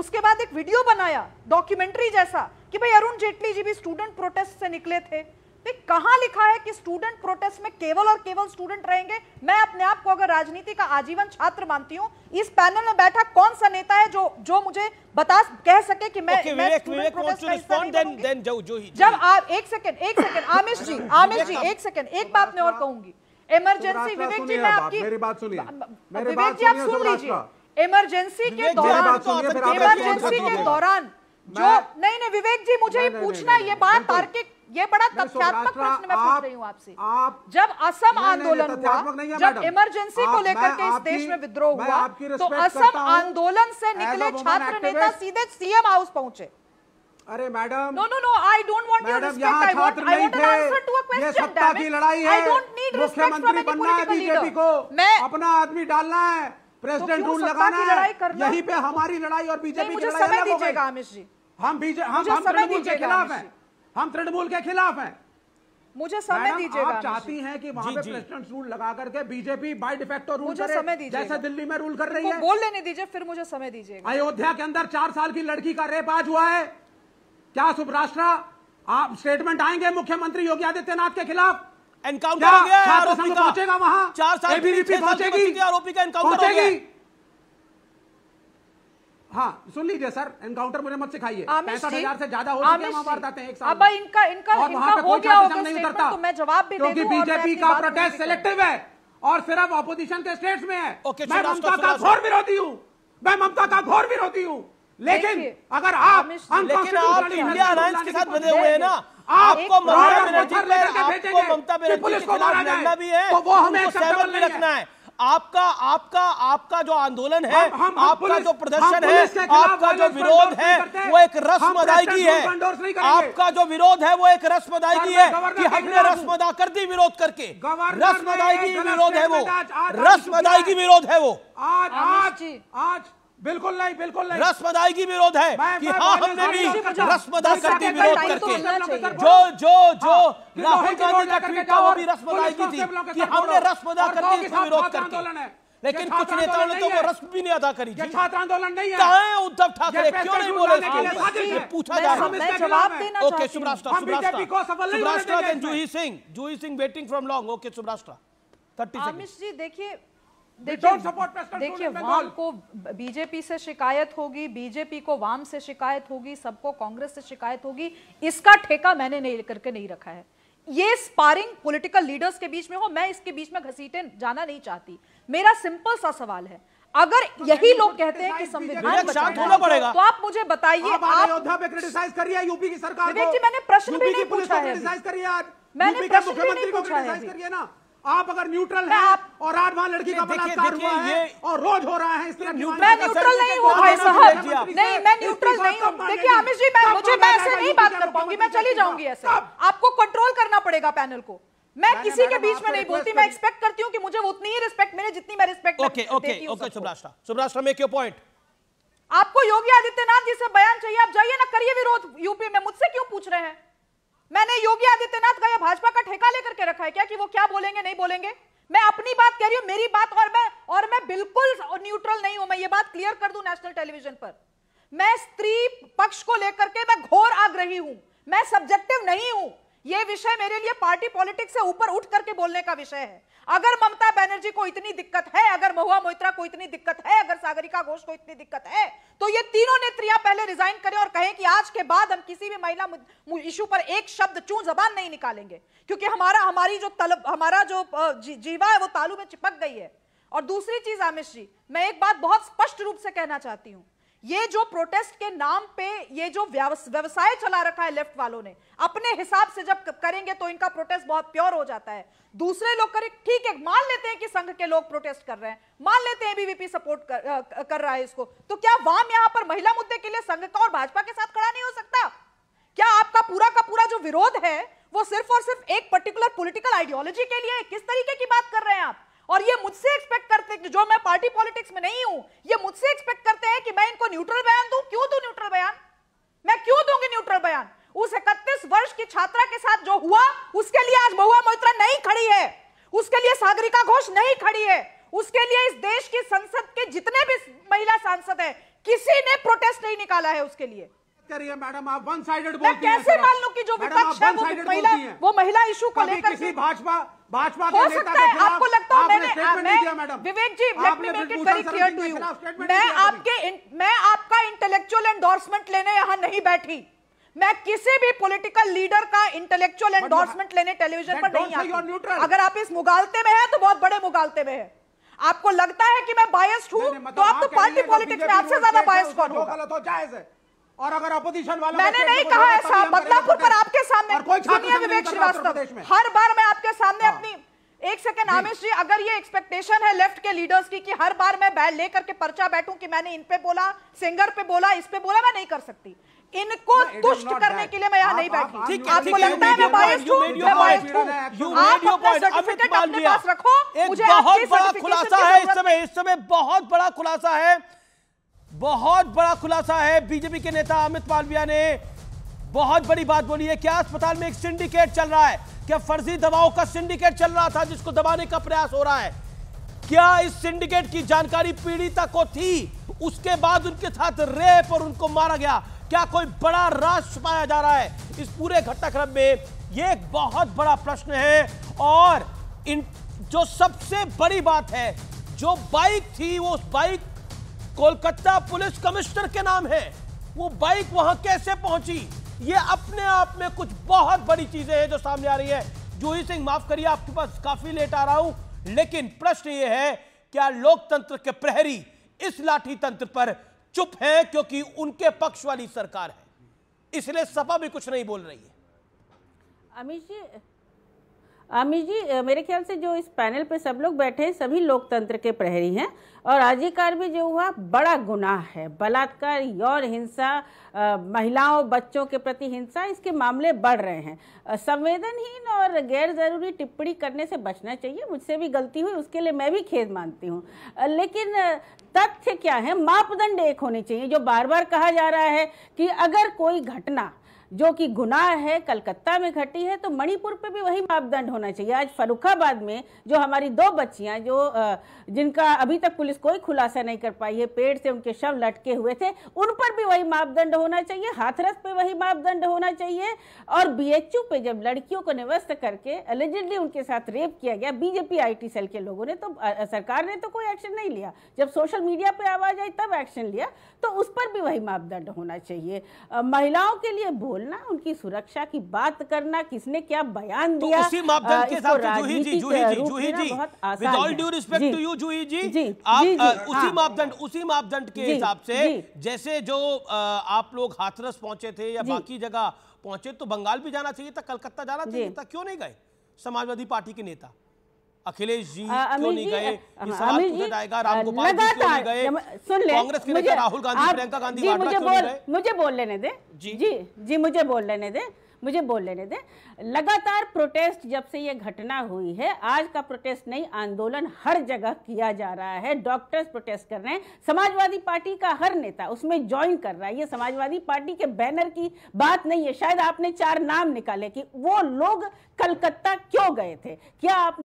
उसके बाद एक वीडियो बनाया डॉक्यूमेंट्री जैसा कि भाई अरुण जेटली जी भी स्टूडेंट प्रोटेस्ट से निकले थे। भाई कहां लिखा है कि स्टूडेंट प्रोटेस्ट में केवल और केवल स्टूडेंट रहेंगे? मैं अपने आप को अगर राजनीति का आजीवन छात्र मानती हूं, इस पैनल में बैठा कौन सा नेता है जो मुझे कह सके कि मैं स्टूडेंट प्रोटेस्ट का हिस्सा नहीं बनूंगी? जब आप एक सेकंड आमिश जी एक सेकंड, एक बात मैं और कहूंगी। इमरजेंसी, विवेक जी मैं आपकी मेरी बात सुनिए, विवेक जी आप सुन लीजिए। इमरजेंसी के दौरान जो नहीं विवेक जी मुझे ही पूछना है, ये बात तार्किक, ये बड़ा तथ्यात्मक प्रश्न मैं पूछ रही हूँ आपसे। जब असम आंदोलन हुआ, जब इमरजेंसी को लेकर के इस देश में विद्रोह हुआ, तो असम आंदोलन से निकले छात्र नेता सीधे सीएम हाउस पहुंचे। अरे madam, no I don't want your respect, I want an answer to a question. ये सत्ता की लड़ाई है, I don't need respect from any political BJP को अपना आदमी डालना है, प्रेसिडेंट रूल लगाना है, यहीं पे हमारी लड़ाई और बीजेपी की लड़ाई अलग हो गई। आमिश जी हम तृणमूल के खिलाफ हैं, हम तृणमूल के खिलाफ हैं। मुझे समय दीजिएगा। आप चाहती हैं कि वहां पे प्रेसिडेंट रूल लगा करके बीजेपी बाय डिफेक्टो रूल करे, समय दीजिएगा, जैसे दिल्ली में रूल कर रही है। बोल लेने दीजिए, फिर मुझे समय दीजिएगा। अयोध्या के अंदर 4 साल की लड़की का रेप आज हुआ है। क्या सुब्राष्ट्रा आप स्टेटमेंट आएंगे मुख्यमंत्री योगी आदित्यनाथ के खिलाफ? एनकाउंटर हो गया, आरोपी का पहुंचेगा वहां, 4 साल पहुंचेगी, आरोपी का एनकाउंटर हो गया। हाँ सुन लीजिए सर, एनकाउंटर मुझे मत सिखाइए। 65,000 से ज्यादा हो चुके हैं वारदातें एक साल। अब इनका हो गया होगा नहीं उतरता, तो मैं जवाब भी क्योंकि बीजेपी का प्रोटेस्ट सिलेक्टिव है और सिर्फ ऑपोजिशन के स्टेट्स में है। मैं ममता का घोर विरोधी हूँ, मैं ममता का घोर विरोधी हूँ, लेकिन अगर आप इंडिया अलायंस के साथ बंधे हुए हैं ना, आपको ममता बनर्जी के खिलाफ लड़ना भी है, तो वो हमें सहमत भी रखना है। आपका जो आंदोलन है, आपका जो प्रदर्शन है, आपका जो विरोध है, वो एक रस्म अदायगी है। आपका जो विरोध है वो एक रस्म अदायगी है कि हमने रस्म अदा कर दी विरोध करके। रस्म अदायगी विरोध है वो, रस्म अदायगी विरोध है वो। आज बिल्कुल नहीं, बिल्कुल नहीं। रस्म अदायगी विरोध है कि हाँ हमने भी रस्म अदा कर दी विरोध करके। जो राहुल गांधी का ट्वीट था वो भी रस्म अदायगी थी कि हमने रस्म अदा कर दी इसमें विरोध करके। लेकिन कुछ नेताओं ने तो वो रस्म भी नहीं अदा करी। छात्र आंदोलन नहीं है। कहाँ है उद्धव ठाकरे, क्यों नहीं बोले इसके ऊपर? पूछा जा रहा है। जवाब देना। ओके सुब्राष्ट्रा then Juhi Singh waiting from long. Okay सुब्राष्ट्रा 30 सेकंड। आमिश जी देखिए वाम को बीजेपी से शिकायत होगी, बीजेपी को वाम से शिकायत होगी, सबको कांग्रेस से शिकायत होगी, इसका ठेका मैंने नहीं रखा है। ये स्पारिंग पॉलिटिकल लीडर्स के बीच में हो, मैं इसके बीच में घसीटे जाना नहीं चाहती। मेरा सिंपल सा सवाल है, अगर यही लोग कहते हैं कि संविधान बचाना पड़ेगा, तो आप मुझे बताइए। आप अयोध्या पे क्रिटिसाइज कर रही है यूपी की सरकार को। विवेक जी मैंने प्रश्न भी नहीं पूछा है, मैंने प्रश्न भी नहीं पूछा है। आप अगर न्यूट्रल हैं और आज वहां लड़की का बलात्कार हुआ है और रोज हो रहा है, इसलिए मैं न्यूट्रल नहीं हूँ भाई साहब, नहीं मैं न्यूट्रल नहीं हूँ। देखिए आमिश जी मैं ऐसे नहीं बात कर पाऊंगी, मैं चली जाऊंगी ऐसे। आपको कंट्रोल करना पड़ेगा पैनल को। मैं किसी के बीच में नहीं बोलती, मैं एक्सपेक्ट करती हूँ कि मुझे उतनी ही रिस्पेक्ट मिले जितनी मैं रिस्पेक्ट देती हूँ। सुब्राष्ट्रा मेक योर पॉइंट। आपको योगी आदित्यनाथ जी से बयान चाहिए, आप जाइए ना, करिए विरोध यूपी में, मुझसे क्यों पूछ रहे हैं? मैंने योगी आदित्यनाथ का या भाजपा का ठेका लेकर के रखा है क्या कि वो क्या बोलेंगे नहीं बोलेंगे? मैं अपनी बात कह रही हूं, मेरी बात, और मैं बिल्कुल न्यूट्रल नहीं हूं। मैं ये बात क्लियर कर दूं नेशनल टेलीविजन पर। मैं स्त्री पक्ष को लेकर के मैं घोर आग्रही हूं, मैं सब्जेक्टिव नहीं हूं। ये विषय मेरे लिए पार्टी पॉलिटिक्स से ऊपर उठ करके बोलने का विषय है। अगर ममता बनर्जी को इतनी दिक्कत है, अगर महुआ मोइत्रा को इतनी दिक्कत है, अगर सागरिका घोष को इतनी दिक्कत है, तो ये तीनों नेत्रियां पहले रिजाइन करें और कहें कि आज के बाद हम किसी भी महिला इशू पर एक शब्द चूं जबान नहीं निकालेंगे, क्योंकि हमारा जो जीवा है वो तालू में चिपक गई है। और दूसरी चीज आमिश जी, मैं एक बात बहुत स्पष्ट रूप से कहना चाहती हूं, ये जो प्रोटेस्ट के नाम पे ये जो व्यवसाय चला रखा है लेफ्ट वालों ने, अपने हिसाब से जब करेंगे तो इनका प्रोटेस्ट बहुत प्योर हो जाता है। दूसरे लोग करें, ठीक है, मान लेते हैं कि संघ के लोग प्रोटेस्ट कर रहे हैं, मान लेते हैं बीवीपी सपोर्ट कर रहा है इसको, तो क्या वाम यहां पर महिला मुद्दे के लिए संघ का और भाजपा के साथ खड़ा नहीं हो सकता? क्या आपका पूरा का पूरा जो विरोध है वो सिर्फ और सिर्फ एक पर्टिकुलर पॉलिटिकल आइडियोलॉजी के लिए? किस तरीके की बात कर रहे हैं आप? और ये मुझसे एक्सपेक्ट करते हैं, जो मैं पार्टी पॉलिटिक्स में नहीं हूं, ये मुझसे एक्सपेक्ट करते हैं कि मैं इनको न्यूट्रल बयान दूं। क्यों दूं न्यूट्रल बयान? मैं क्यों दूंगी न्यूट्रल बयान? उस 31 वर्ष की छात्रा के साथ जो हुआ, उसके लिए आज महुआ मोइत्रा नहीं खड़ी है, उसके लिए सागरिका घोष नहीं खड़ी है, उसके लिए इस देश की संसद के जितने भी महिला सांसद हैं, किसी ने प्रोटेस्ट नहीं निकाला है उसके लिए। करिए मैडम, आप वन साइडेड मैं कैसे मान लूं कि जो विपक्ष है वो महिला इशू को लेकर किसी भाजपा हो सकता है आपको लगता है मैंने Vivek ji, let me make it very clear to you, मैं आपका इंटेलेक्चुअल एंडोर्समेंट लेने यहां नहीं बैठी। मैं किसी भी पॉलिटिकल लीडर का इंटेलेक्चुअल एंडोर्समेंट लेने टेलीविजन पर नहीं आती। अगर आप इस मुगालते में हैं तो बहुत बड़े मुगालते में है। आपको लगता है कि मैं बायस्ड हूं तो आप तो पार्टी पॉलिटिक्स में आपसे ज्यादा बायस्ड कौन होगा? गलत हो जायज है। और अगर अपोजिशन वाला मैंने नहीं कहा ऐसा, बदलापुर पर आपके सामने सुनिए विवेक श्रीवास्तव, हर बार मैं आपके सामने अपनी एक सेकंड आमिश जी, अगर ये एक्सपेक्टेशन है लेफ्ट के लीडर्स की कि हर बार मैं बैठ लेकर के पर्चा बैठूं कि मैंने इन पे बोला, सिंगर पे बोला, इस पे बोला, मैं नहीं कर सकती। इनको तुष्ट करने के लिए मैं यहाँ नहीं बैठी। आपको लगता है मैं बायस्ड हूं? मैं बायस्ड हूं। आप अपना सर्टिफिकेट अपने पास रखो। मुझे बहुत बड़ा खुलासा है इस समय बहुत बड़ा खुलासा है, बहुत बड़ा खुलासा है। बीजेपी के नेता अमित मालविया ने बहुत बड़ी बात बोली है। क्या अस्पताल में एक सिंडिकेट चल रहा है? क्या फर्जी दवाओं का सिंडिकेट चल रहा था जिसको दबाने का प्रयास हो रहा है? क्या इस सिंडिकेट की जानकारी पीड़िता को थी? उसके बाद उनके साथ रेप और उनको मारा गया। क्या कोई बड़ा राज छुपाया जा रहा है इस पूरे घटनाक्रम में? यह एक बहुत बड़ा प्रश्न है। और जो सबसे बड़ी बात है, जो बाइक थी वो बाइक कोलकाता पुलिस कमिश्नर के नाम है। वो बाइक वहां कैसे पहुंची? ये अपने आप में कुछ बहुत बड़ी चीजें हैं जो सामने आ रही है। जूही सिंह, माफ करिए आपके पास काफी लेट आ रहा हूं, लेकिन प्रश्न ये है, क्या लोकतंत्र के प्रहरी इस लाठी तंत्र पर चुप है क्योंकि उनके पक्ष वाली सरकार है, इसलिए सपा भी कुछ नहीं बोल रही है? अमित जी, मेरे ख्याल से जो इस पैनल पे सब लोग बैठे हैं सभी लोकतंत्र के प्रहरी हैं। और आजीकार में जो हुआ बड़ा गुनाह है, बलात्कार, यौन हिंसा, महिलाओं बच्चों के प्रति हिंसा, इसके मामले बढ़ रहे हैं। संवेदनहीन और गैर जरूरी टिप्पणी करने से बचना चाहिए। मुझसे भी गलती हुई, उसके लिए मैं भी खेद मानती हूँ, लेकिन तथ्य क्या है, मापदंड एक होने चाहिए। जो बार बार कहा जा रहा है कि अगर कोई घटना जो कि गुनाह है कलकत्ता में घटी है तो मणिपुर पे भी वही मापदंड होना चाहिए। आज फर्रुखाबाद में जो हमारी 2 बच्चियां जो जिनका अभी तक पुलिस कोई खुलासा नहीं कर पाई है, पेड़ से उनके शव लटके हुए थे, उन पर भी वही मापदंड होना चाहिए। हाथरस पे वही मापदंड होना चाहिए। और बीएचयू पे जब लड़कियों को निवस्त करके एलिजिडली उनके साथ रेप किया गया, बीजेपी आईटी सेल के लोगों ने तो सरकार ने तो कोई एक्शन नहीं लिया। जब सोशल मीडिया पे आवाज आई तब एक्शन लिया, तो उस पर भी वही मापदंड होना चाहिए। महिलाओं के लिए बोलना, उनकी सुरक्षा की बात करना, किसने क्या बयान दिया, तो उसी मापदंड के साथ Juhi ji with all due respect to you Juhi ji, आप उसी मापदंड के हिसाब से, जैसे जो आप लोग हाथरस पहुंचे थे या बाकी जगह पहुंचे, तो बंगाल भी जाना चाहिए था, कलकत्ता जाना चाहिए था, क्यों नहीं गए? समाजवादी पार्टी के नेता अखिलेश जी क्यों नहीं गए? ये सवाल पूछा जाएगा। रामगोपाल जी क्यों नहीं गए? कांग्रेस के नेता राहुल गांधी, प्रियंका गांधी वाड्रा क्यों नहीं गए? मुझे बोल लेने दे जी, मुझे बोल लेने दे। लगातार प्रोटेस्ट जब से ये घटना हुई है, आज का प्रोटेस्ट नहीं, आंदोलन हर जगह किया जा रहा है। डॉक्टर्स प्रोटेस्ट कर रहे हैं, समाजवादी पार्टी का हर नेता उसमें ज्वाइन कर रहा है। ये समाजवादी पार्टी के बैनर की बात नहीं है। शायद आपने 4 नाम निकाले कि वो लोग कलकत्ता क्यों गए थे। क्या आपने